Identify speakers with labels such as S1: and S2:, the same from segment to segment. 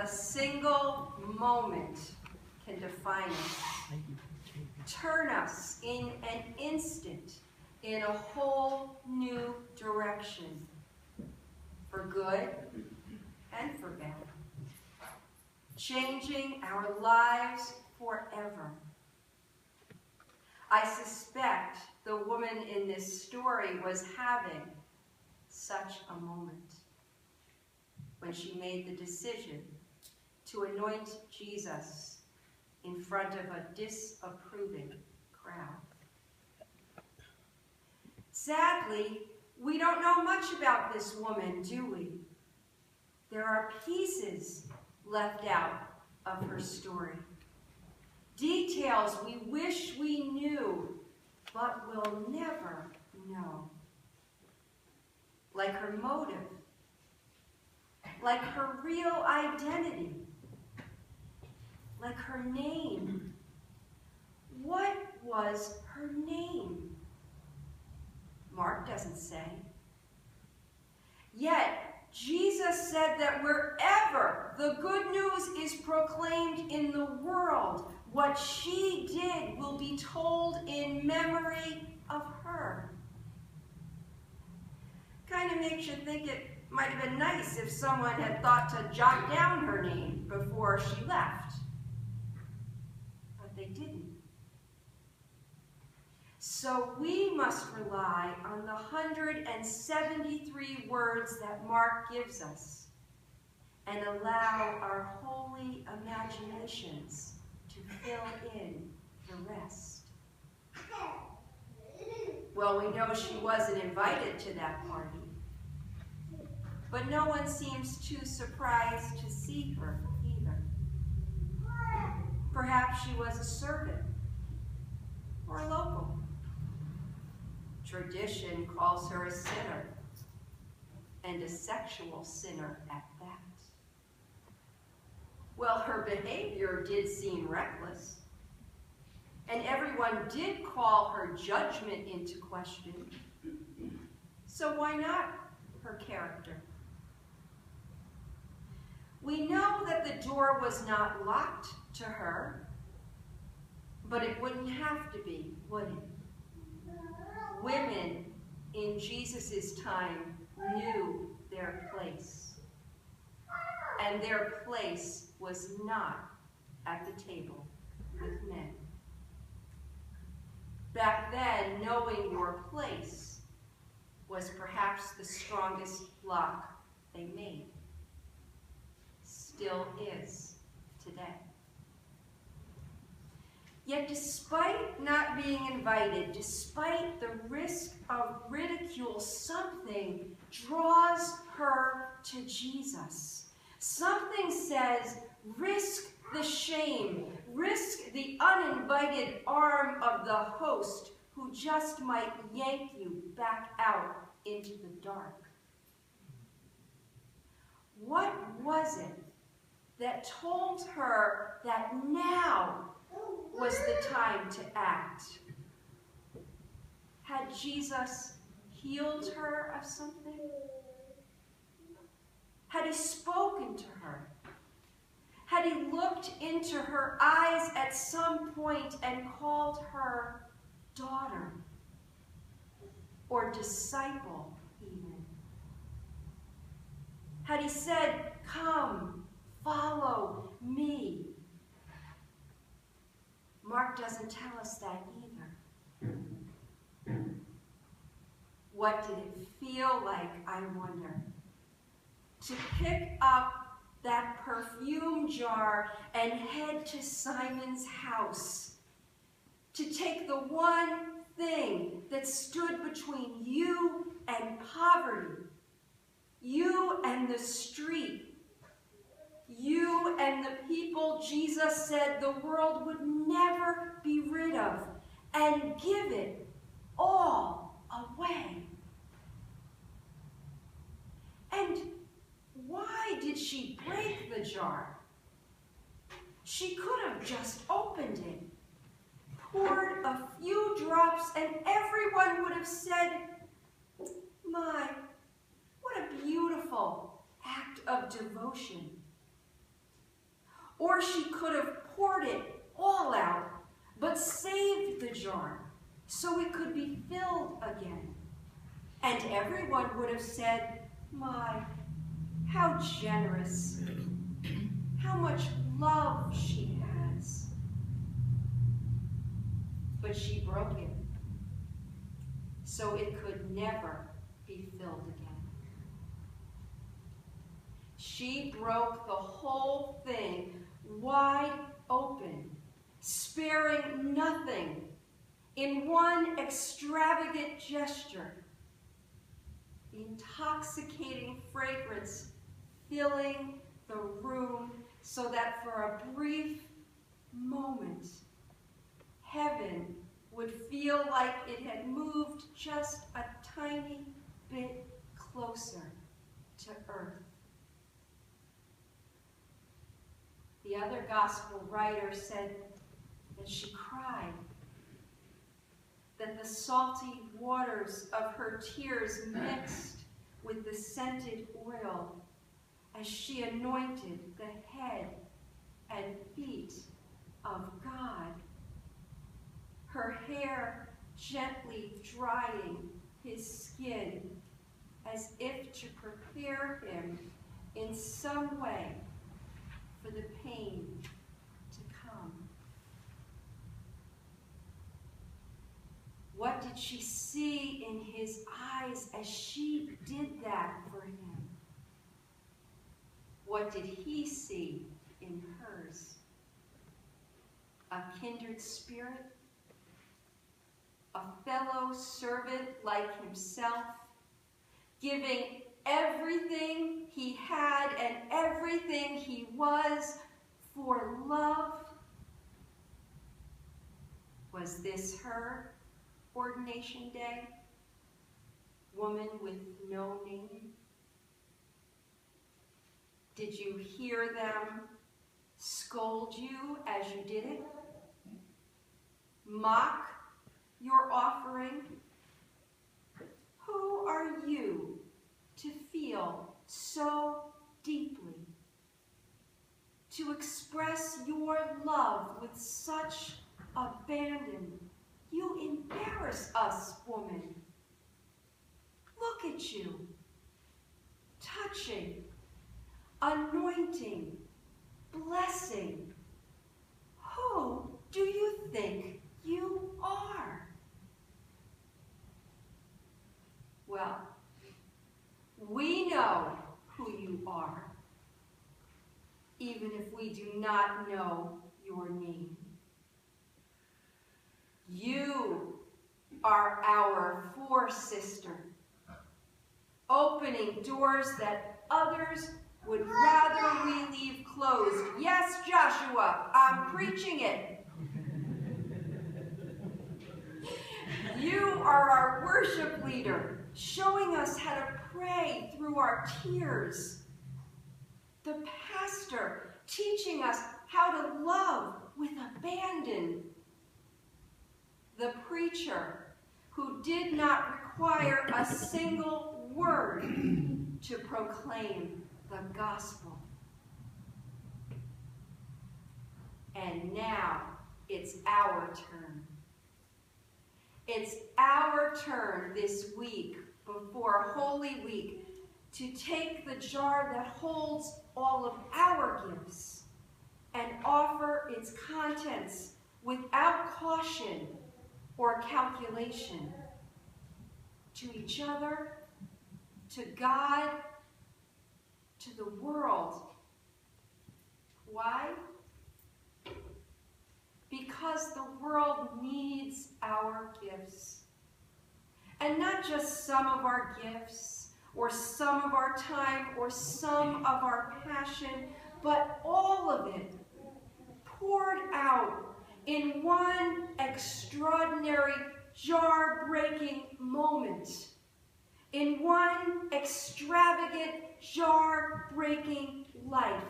S1: single moment can define us, turn us in an instant in a whole new direction, for good and for bad, changing our lives forever. I suspect the woman in this story was having such a moment when she made the decision to anoint Jesus in front of a disapproving crowd. Sadly, we don't know much about this woman, do we? There are pieces left out of her story. Details we wish we knew, but will never know. Like her motive, like her real identity, like her name. What was her name? Mark doesn't say. Yet, Jesus said that wherever the good news is proclaimed in the world, what she did will be told in memory of her. Kind of makes you think it might have been nice if someone had thought to jot down her name before she left. But they didn't. So we must rely on the 173 words that Mark gives us and allow our holy imaginations to fill in the rest. Well, we know she wasn't invited to that party, but no one seems too surprised to see her either. Perhaps she was a servant or a local. Tradition calls her a sinner, and a sexual sinner at that. Well, her behavior did seem reckless, and everyone did call her judgment into question. So why not her character? We know that the door was not locked to her, but it wouldn't have to be, would it? Women in Jesus' time knew their place, and their place was not at the table with men. Back then, knowing your place was perhaps the strongest lock they made. Still is today. Yet despite not being invited, despite the risk of ridicule, something draws her to Jesus. Something says, risk the shame, risk the uninvited arm of the host who just might yank you back out into the dark. What was it that told her that now was the time to act? Had Jesus healed her of something? Had he spoken to her? Had he looked into her eyes at some point and called her daughter or disciple even? Had he said, "Come, follow me"? Mark doesn't tell us that either. What did it feel like, I wonder, to pick up that perfume jar and head to Simon's house, to take the one thing that stood between you and poverty, you and the street, you and the people Jesus said the world would never be rid of, and give it all away? And why did she break the jar? She could have just opened it, poured a few drops, and everyone would have said, "My, what a beautiful act of devotion." Or she could have poured it all out, but saved the jar so it could be filled again. And everyone would have said, "My, how generous, how much love she has." But she broke it, so it could never be filled again. She broke the whole thing wide open, sparing nothing, in one extravagant gesture, intoxicating fragrance filling the room so that for a brief moment, heaven would feel like it had moved just a tiny bit closer to earth. The other gospel writer said that she cried, that the salty waters of her tears mixed with the scented oil as she anointed the head and feet of God, her hair gently drying his skin as if to prepare him in some way for the pain to come. What did she see in his eyes as she did that for him? What did he see in hers? A kindred spirit? A fellow servant like himself, giving everything he had and everything he was for love? Was this her ordination day? Woman with no name? Did you hear them scold you as you did it? Mock your offering? Who are you to feel so deeply? To express your love with such abandon? You embarrass us, woman. Look at you, touching, anointing, blessing. Who do you think you are? Well, we know who you are, even if we do not know your name. You are our four-sister, opening doors that others would rather we leave closed. Yes, Joshua, I'm preaching it. You are our worship leader, showing us how to pray through our tears. The pastor, teaching us how to love with abandon. The preacher, who did not require a single word to proclaim the gospel. And now it's our turn. It's our turn this week, before Holy Week, to take the jar that holds all of our gifts and offer its contents without caution or calculation to each other, to God, to the world. Why? Because the world needs our gifts. And not just some of our gifts, or some of our time, or some of our passion, but all of it poured out in one extraordinary, jar-breaking moment, in one extravagant, jar-breaking life.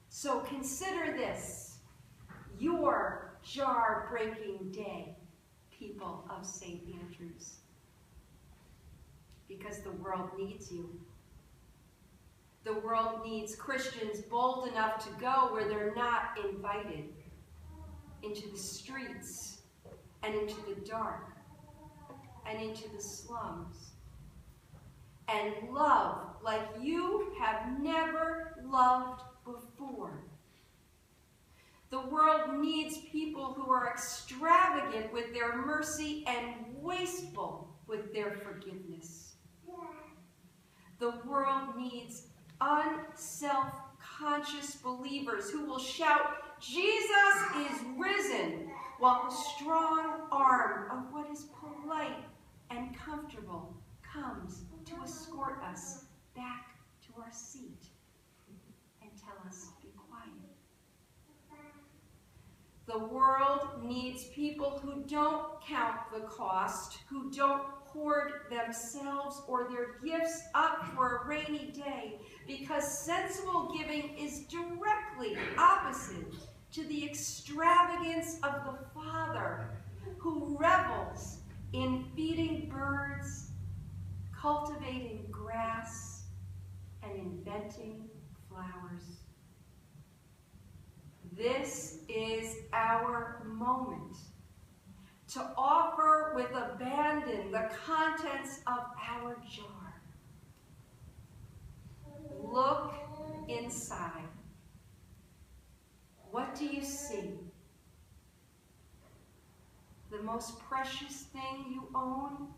S1: So consider this your jar-breaking day, people of St. Andrews, because the world needs you. The world world needs Christians bold enough to go where they're not invited, into the streets and into the dark and into the slums, and love like you have never loved before. The world needs people who are extravagant with their mercy and wasteful with their forgiveness. The world needs unself-conscious believers who will shout, "Jesus is risen," while the strong arm of what is polite and comfortable comes to escort us back to our seat and tell us to be quiet. The world needs people who don't count the cost, who don't hoard themselves or their gifts up for a rainy day, because sensible giving is directly opposite to the extravagance of the Father who revels in feeding birds, cultivating grass, and inventing flowers. This is our moment to offer with abandon the contents of our jar. Look inside. What do you see? The most precious thing you own?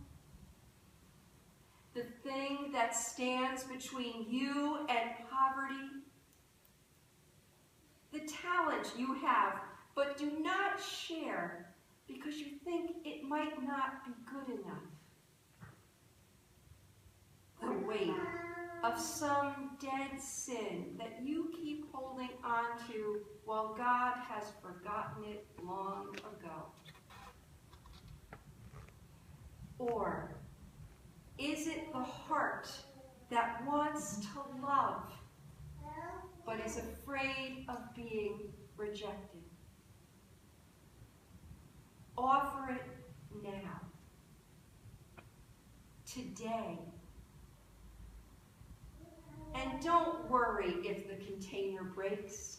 S1: The thing that stands between you and poverty? The talent you have but do not share because you think it might not be good enough? The weight of some dead sin that you keep holding on to while God has forgotten it long ago? Or is it the heart that wants to love but is afraid of being rejected? Offer it now, today. And don't worry if the container breaks.